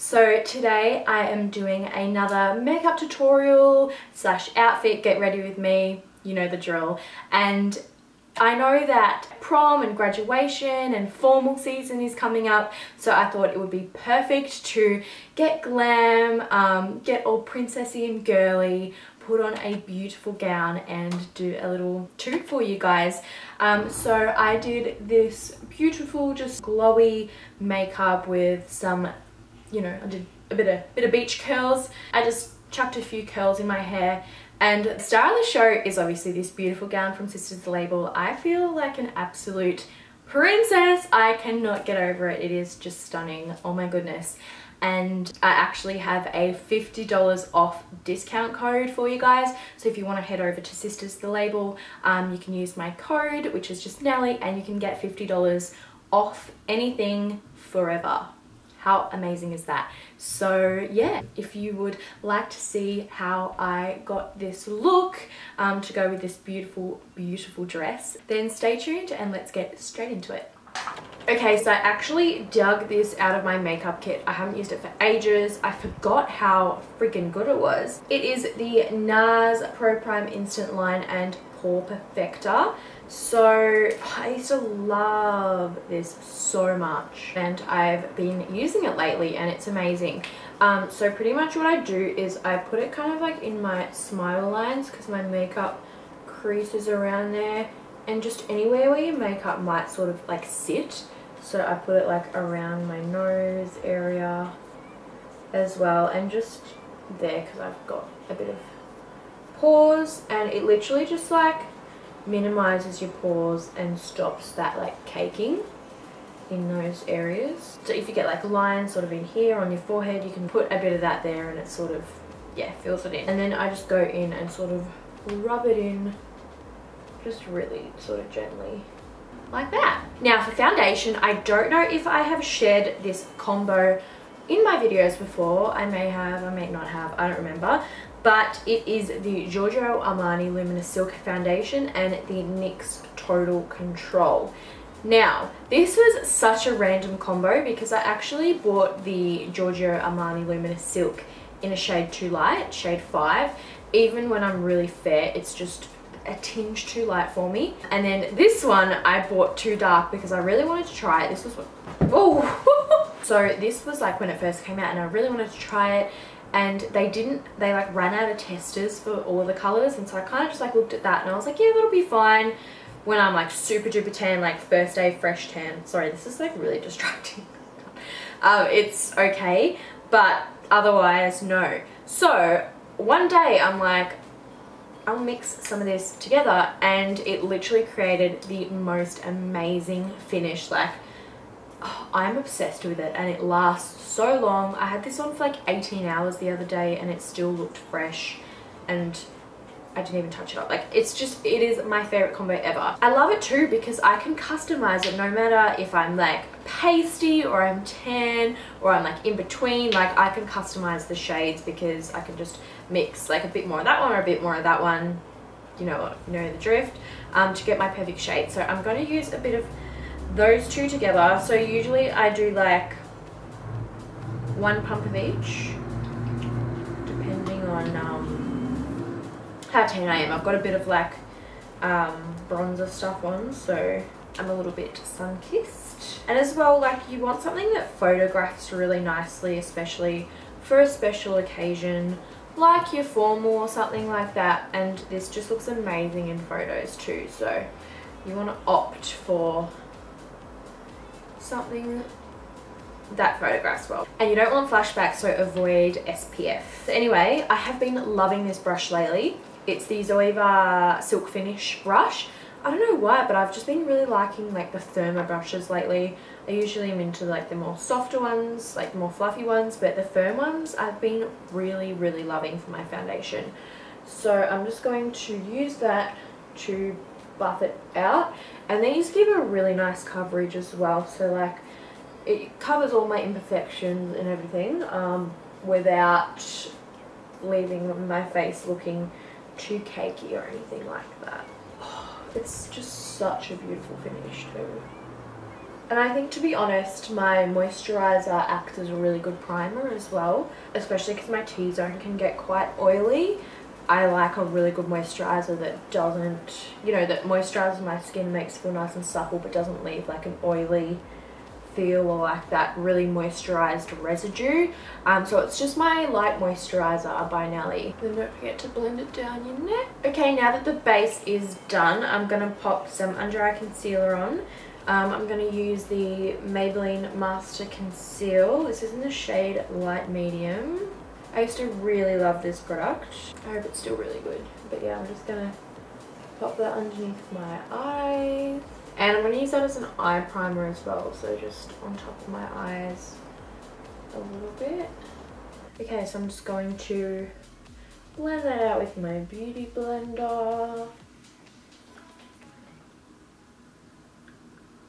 So today I am doing another makeup tutorial slash outfit get ready with me, you know the drill. And I know that prom and graduation and formal season is coming up, so I thought it would be perfect to get glam, get all princessy and girly, put on a beautiful gown and do a little toot for you guys. So I did this beautiful, just glowy makeup with some, you know, I did a bit of beach curls. I just chucked a few curls in my hair. And the star of the show is obviously this beautiful gown from Sisters Label. I feel like an absolute princess. I cannot get over it. It is just stunning. Oh my goodness. And I actually have a $50 off discount code for you guys. So if you want to head over to Sisters the Label, you can use my code, which is just Nelly, and you can get $50 off anything forever. How amazing is that? So yeah, if you would like to see how I got this look to go with this beautiful, beautiful dress, then stay tuned and let's get straight into it. Okay, so I actually dug this out of my makeup kit. I haven't used it for ages. I forgot how freaking good it was. It is the NARS Pro Prime Instant Line and Pore Perfector. So I used to love this so much and I've been using it lately and it's amazing. So pretty much what I do is I put it kind of like in my smile lines because my makeup creases around there and just anywhere where your makeup might sort of like sit. So I put it like around my nose area as well and just there because I've got a bit of pores, and it literally just like minimizes your pores and stops that like caking in those areas. So if you get like lines sort of in here on your forehead, you can put a bit of that there and it sort of, yeah, fills it in. And then I just go in and sort of rub it in just really sort of gently like that. Now for foundation, I don't know if I have shared this combo in my videos before. I may have, I may not have, I don't remember. But it is the Giorgio Armani Luminous Silk Foundation and the NYX Total Control. Now, this was such a random combo because I actually bought the Giorgio Armani Luminous Silk in a shade too light, shade 5. Even when I'm really fair, it's just a tinge too light for me. And then this one I bought too dark because I really wanted to try it. This was what, oh! So this was like when it first came out and I really wanted to try it. And they like ran out of testers for all of the colors, and so I kind of just like looked at that and I was like, yeah, that'll be fine when I'm like super duper tan, like first day fresh tan. Sorry, this is like really distracting. It's okay, but otherwise no. So one day I'm like, I'll mix some of this together, and it literally created the most amazing finish. Like, oh, I'm obsessed with it and it lasts so long. I had this on for like 18 hours the other day and it still looked fresh and I didn't even touch it up. Like, it's just, it is my favorite combo ever. I love it too because I can customize it no matter if I'm like pasty or I'm tan or I'm like in between. Like, I can customize the shades because I can just mix like a bit more of that one or a bit more of that one, you know what, you know the drift, to get my perfect shade. So I'm going to use a bit of those two together. So usually I do like one pump of each depending on how tan I am. I've got a bit of like bronzer stuff on, so I'm a little bit sun-kissed. And as well, like, you want something that photographs really nicely, especially for a special occasion like your formal or something like that. And this just looks amazing in photos too, so you want to opt for something that photographs well. And you don't want flashbacks, so avoid SPF. So anyway, I have been loving this brush lately. It's the Zoeva Silk Finish brush. I don't know why, but I've just been really liking like the firmer brushes lately. I usually am into like the more softer ones, like the more fluffy ones, but the firm ones I've been really, really loving for my foundation. So I'm just going to use that to buff it out, and these give a really nice coverage as well. So like, it covers all my imperfections and everything without leaving my face looking too cakey or anything like that. Oh, it's just such a beautiful finish too. And I think, to be honest, my moisturiser acts as a really good primer as well, especially because my T-zone can get quite oily. I like a really good moisturiser that doesn't, you know, that moisturises my skin, makes it feel nice and supple, but doesn't leave like an oily feel or like that really moisturised residue. So it's just my light moisturiser by Nelly. Then don't forget to blend it down your neck. Okay, now that the base is done, I'm going to pop some under eye concealer on. I'm going to use the Maybelline Master Conceal. This is in the shade Light Medium. I used to really love this product. I hope it's still really good. But yeah, I'm just going to pop that underneath my eyes. And I'm going to use that as an eye primer as well. So just on top of my eyes a little bit. Okay, so I'm just going to blend that out with my beauty blender.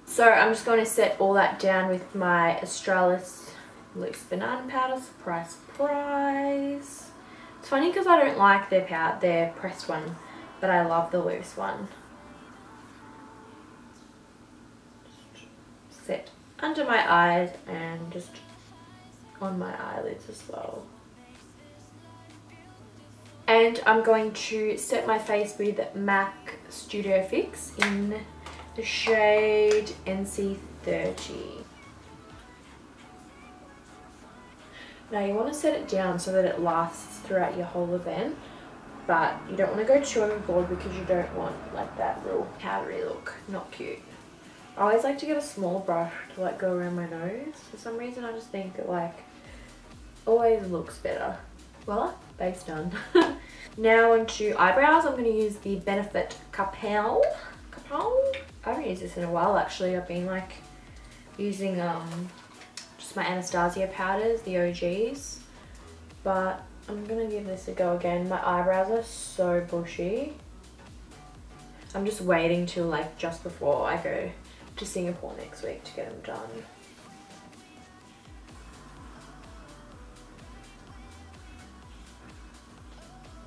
So I'm just going to set all that down with my Australis Loose Banana Powder, surprise, surprise. It's funny because I don't like their pressed one, but I love the loose one. Just set under my eyes and just on my eyelids as well. And I'm going to set my face with MAC Studio Fix in the shade NC30. Now you want to set it down so that it lasts throughout your whole event, but you don't want to go too overboard because you don't want like that real powdery look. Not cute. I always like to get a small brush to like go around my nose. For some reason I just think it like always looks better. Voila, base done. Now onto eyebrows. I'm going to use the Benefit Capel. I haven't used this in a while actually. I've been like using just my Anastasia powders, the OGs, but I'm gonna give this a go again. My eyebrows are so bushy. I'm just waiting till like just before I go to Singapore next week to get them done.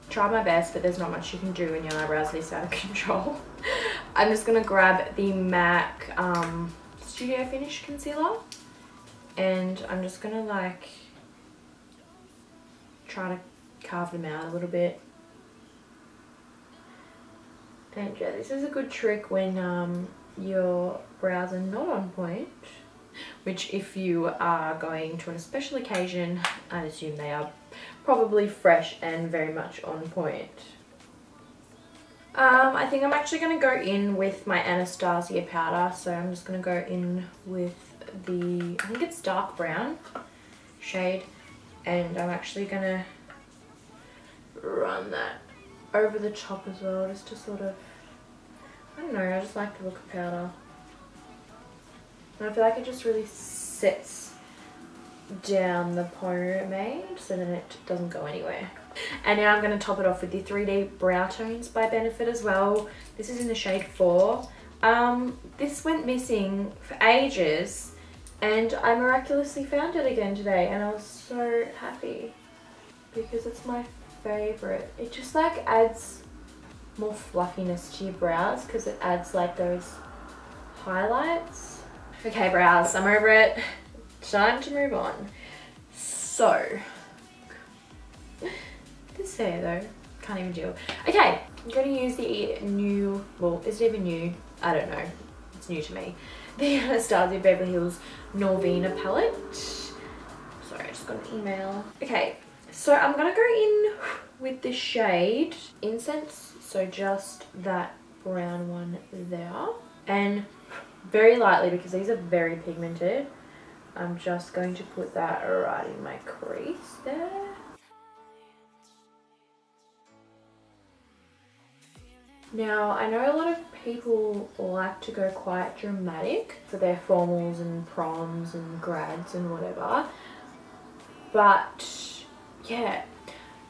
Try my best, but there's not much you can do when your eyebrows are this out of control. I'm just going to grab the MAC Studio Finish Concealer, and I'm just going to like try to carve them out a little bit. And yeah, this is a good trick when your brows are not on point, which if you are going to a special occasion, I'd assume they are probably fresh and very much on point. I think I'm actually going to go in with my Anastasia powder, so I'm just going to go in with the, I think it's dark brown shade, and I'm actually going to run that over the top as well, just to sort of, I don't know, I just like the look of powder. And I feel like it just really sets down the pomade so then it doesn't go anywhere. And now I'm going to top it off with the 3D Brow Tones by Benefit as well. This is in the shade 4. This went missing for ages and I miraculously found it again today, and I was so happy because it's my favourite. It just like adds more fluffiness to your brows because it adds like those highlights. Okay brows, I'm over it. Time to move on. So, this hair though, can't even deal. Okay, I'm going to use the new, well, is it even new? I don't know. It's new to me. The Anastasia Beverly Hills Norvina palette. Sorry, I just got an email. Okay, so I'm going to go in with the shade Incense. So just that brown one there. And very lightly, because these are very pigmented, I'm just going to put that right in my crease there. Now, I know a lot of people like to go quite dramatic for their formals and proms and grads and whatever. But, yeah,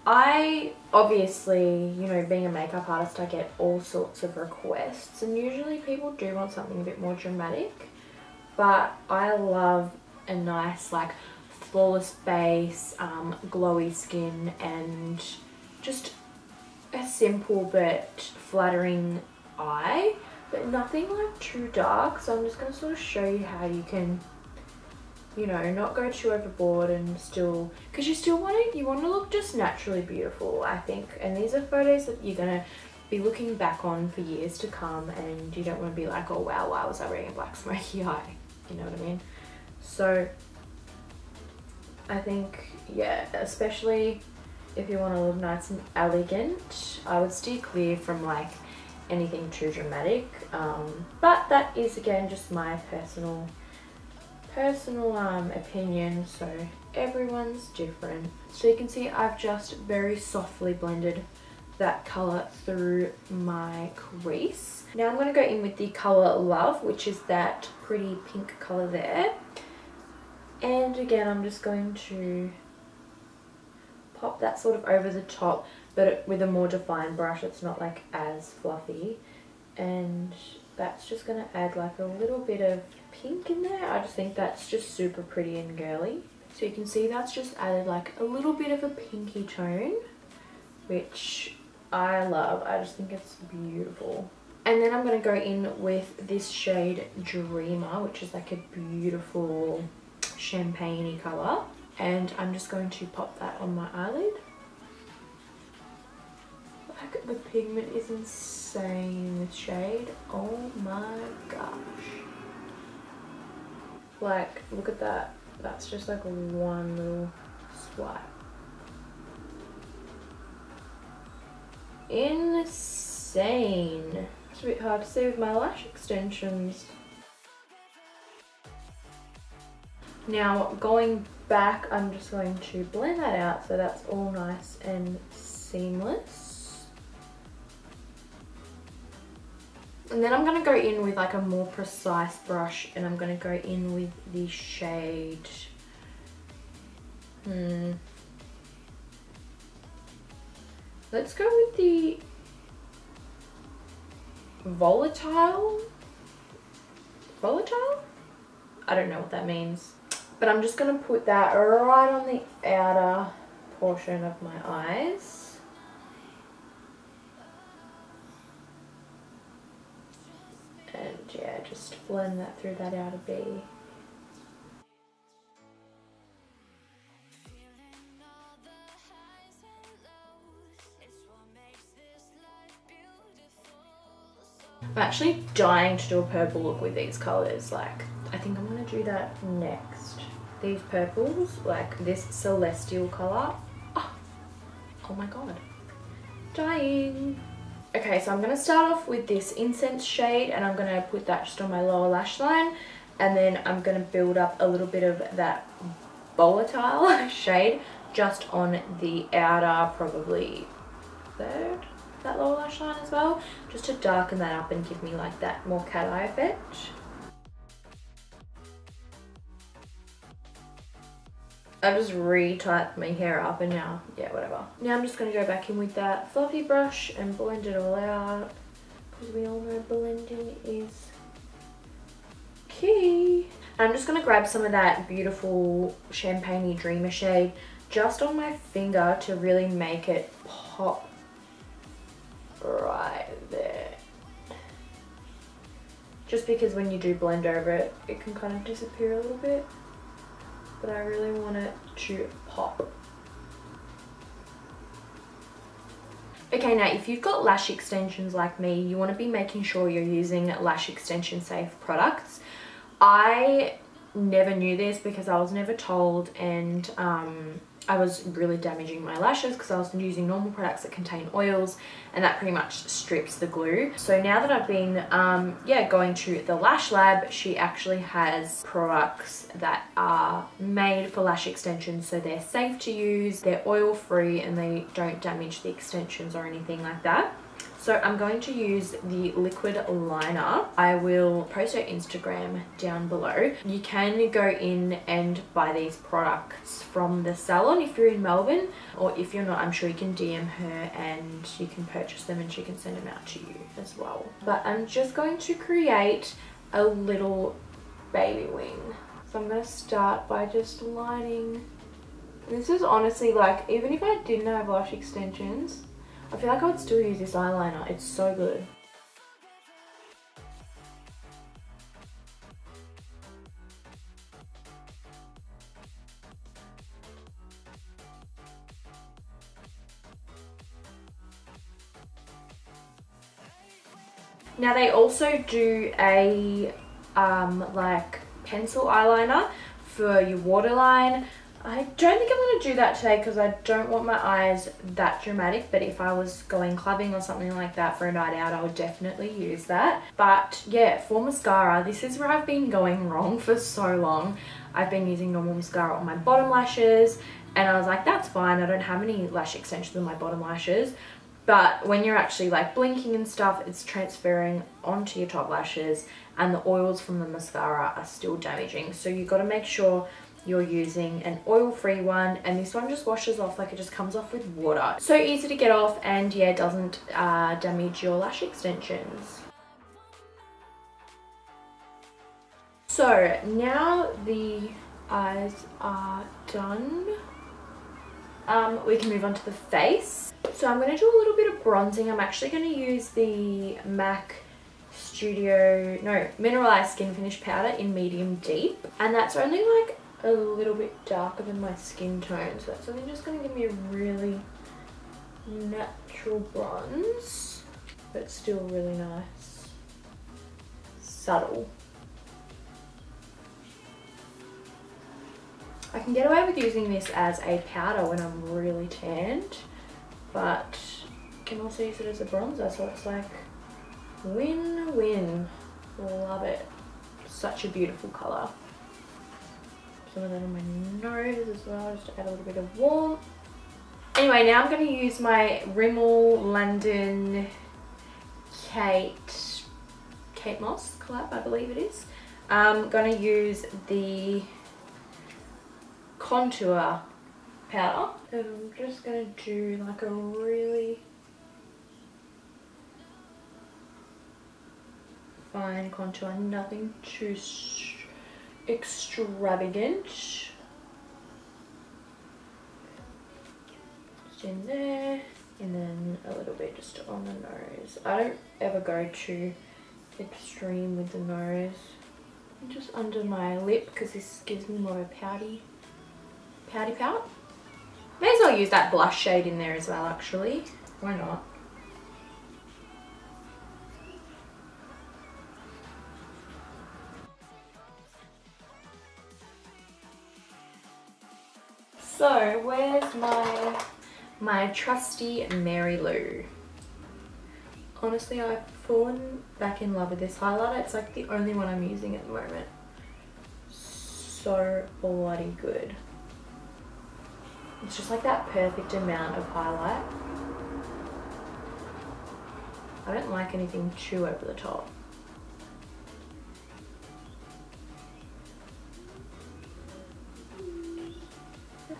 I obviously, you know, being a makeup artist, I get all sorts of requests. And usually people do want something a bit more dramatic. But I love a nice, like, flawless base, glowy skin, and just a simple but flattering eye. but nothing like too dark. So I'm just going to sort of show you how you can, you know, not go too overboard and still, because you still want to look just naturally beautiful, I think. And these are photos that you're going to be looking back on for years to come, and you don't want to be like, oh wow, why was I wearing a black smoky eye? You know what I mean? So I think, yeah, especially if you want to look nice and elegant, I would steer clear from like anything too dramatic. But that is again just my personal opinion, so everyone's different. So you can see I've just very softly blended that colour through my crease. Now I'm going to go in with the colour Love, which is that pretty pink colour there. And again, I'm just going to pop that sort of over the top, but with a more defined brush. It's not like as fluffy. And that's just going to add like a little bit of pink in there. I just think that's just super pretty and girly. So you can see that's just added like a little bit of a pinky tone, which I love. I just think it's beautiful. And then I'm going to go in with this shade Dreamer, which is like a beautiful champagne-y colour. And I'm just going to pop that on my eyelid. Like, the pigment is insane in this shade. Oh my gosh. Like, look at that. That's just like one little swipe. Insane. It's a bit hard to see with my lash extensions. Now going back, I'm just going to blend that out so that's all nice and seamless. And then I'm going to go in with like a more precise brush, and I'm going to go in with the shade let's go with the volatile? I don't know what that means. But I'm just going to put that right on the outer portion of my eyes. And yeah, just blend that through that outer V. I'm actually dying to do a purple look with these colours. Like, I think I'm going to do that next. These purples, like this celestial colour. Oh my god. Dying. Okay, so I'm going to start off with this incense shade, and I'm going to put that just on my lower lash line. And then I'm going to build up a little bit of that volatile shade just on the outer, probably third, that lower lash line as well, just to darken that up and give me like that more cat eye effect. I've just re-typed my hair up, and now, yeah, whatever. Now I'm just going to go back in with that fluffy brush and blend it all out, because we all know blending is key. And I'm just going to grab some of that beautiful champagne-y Dreamer shade just on my finger to really make it pop right there. Just because when you do blend over it, it can kind of disappear a little bit. But I really want it to pop. Okay, now if you've got lash extensions like me, you want to be making sure you're using lash extension safe products. I never knew this because I was never told, and I was really damaging my lashes because I was using normal products that contain oils, and that pretty much strips the glue. So now that I've been going to the lash lab, she actually has products that are made for lash extensions, so they're safe to use, they're oil free, and they don't damage the extensions or anything like that. So I'm going to use the liquid liner. I will post her Instagram down below. You can go in and buy these products from the salon if you're in Melbourne, or if you're not, I'm sure you can DM her and you can purchase them and she can send them out to you as well. But I'm just going to create a little baby wing. So I'm going to start by just lining. This is honestly, like, even if I didn't have lash extensions, I feel like I would still use this eyeliner. It's so good. Now they also do a like pencil eyeliner for your waterline. I don't think I'm going to do that today because I don't want my eyes that dramatic, but if I was going clubbing or something like that for a night out, I would definitely use that. But yeah, for mascara, this is where I've been going wrong for so long. I've been using normal mascara on my bottom lashes, and I was like, that's fine, I don't have any lash extensions on my bottom lashes. But when you're actually like blinking and stuff, it's transferring onto your top lashes, and the oils from the mascara are still damaging. So you've got to make sure you're using an oil-free one, and this one just washes off, like it just comes off with water. So easy to get off, and yeah, doesn't damage your lash extensions. So now the eyes are done, we can move on to the face. So I'm going to do a little bit of bronzing. I'm actually going to use the MAC Mineralized Skin Finish Powder in medium deep, and that's only like a little bit darker than my skin tone, so that's only just going to give me a really natural bronze, but still really nice, subtle. I can get away with using this as a powder when I'm really tanned, but you can also use it as a bronzer, so it's like win-win. Love it. Such a beautiful colour. Some of that on my nose as well, just to add a little bit of warmth. Anyway, now I'm going to use my Rimmel London Kate Moss collab, I believe it is. I'm going to use the contour powder, and I'm just going to do like a really fine contour, nothing too extravagant. Just in there, and then a little bit just on the nose. I don't ever go too extreme with the nose. Just under my lip, because this gives me more of a pouty pout. May as well use that blush shade in there as well, actually. Why not? So where's my trusty Mary Lou? Honestly, I've fallen back in love with this highlighter. It's like the only one I'm using at the moment. So bloody good. It's just like that perfect amount of highlight. I don't like anything too over the top.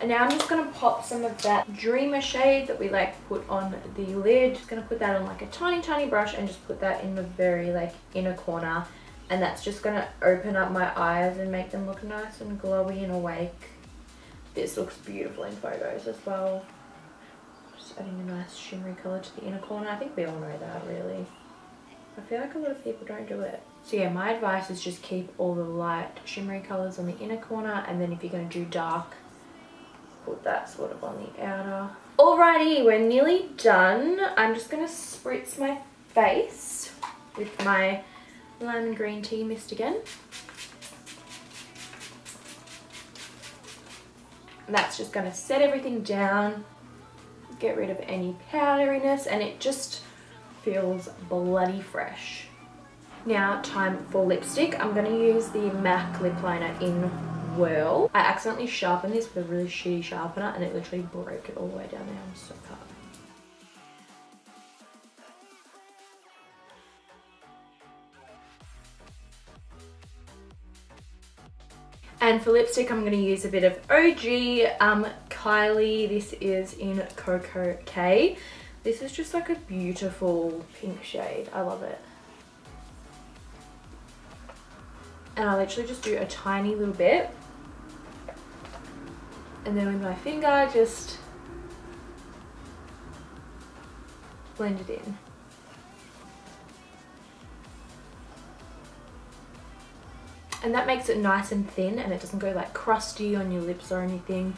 And now I'm just going to pop some of that Dreamer shade that we like put on the lid. Just going to put that on like a tiny brush and just put that in the very like inner corner. And that's just going to open up my eyes and make them look nice and glowy and awake. This looks beautiful in photos as well. Just adding a nice shimmery colour to the inner corner. I think we all know that, really. I feel like a lot of people don't do it. So yeah, my advice is just keep all the light shimmery colours on the inner corner, and then if you're going to do dark, put that sort of on the outer. Alrighty, we're nearly done. I'm just going to spritz my face with my lemon green tea mist again. And that's just going to set everything down, get rid of any powderiness, and it just feels bloody fresh. Now time for lipstick. I'm going to use the MAC lip liner in Whirl. I accidentally sharpened this with a really shitty sharpener and it literally broke it all the way down there. I'm so cut. And for lipstick, I'm going to use a bit of OG Kylie. This is in Cocoa K. This is just like a beautiful pink shade. I love it. And I literally just do a tiny little bit. And then with my finger, just blend it in. And that makes it nice and thin, and it doesn't go like crusty on your lips or anything.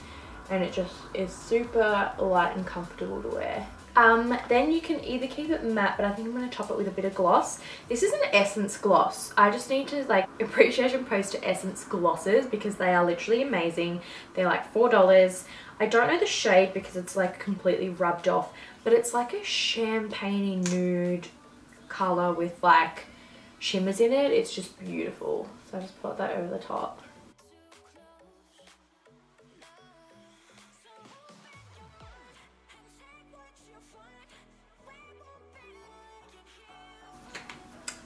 And it just is super light and comfortable to wear. Then you can either keep it matte, but I think I'm going to top it with a bit of gloss. This is an Essence gloss. I just need to like appreciation post to Essence glosses because they are literally amazing. They're like $4. I don't know the shade because it's like completely rubbed off, but it's like a champagne nude color with like shimmers in it. It's just beautiful. So I just put that over the top.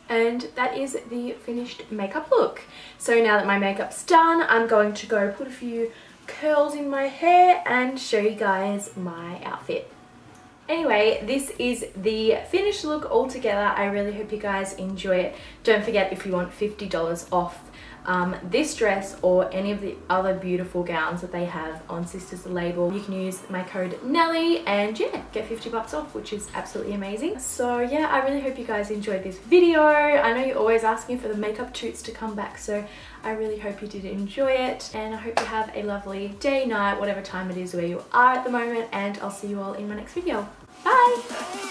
And that is the finished makeup look. So now that my makeup's done, I'm going to go put a few curls in my hair and show you guys my outfit. Anyway, this is the finished look all together. I really hope you guys enjoy it. Don't forget, if you want $50 off this dress or any of the other beautiful gowns that they have on Sisters label, you can use my code Nelly and yeah, get 50 bucks off, which is absolutely amazing. So yeah, I really hope you guys enjoyed this video. I know you're always asking for the makeup toots to come back, so I really hope you did enjoy it, and I hope you have a lovely day, night, whatever time it is where you are at the moment, and I'll see you all in my next video. Bye!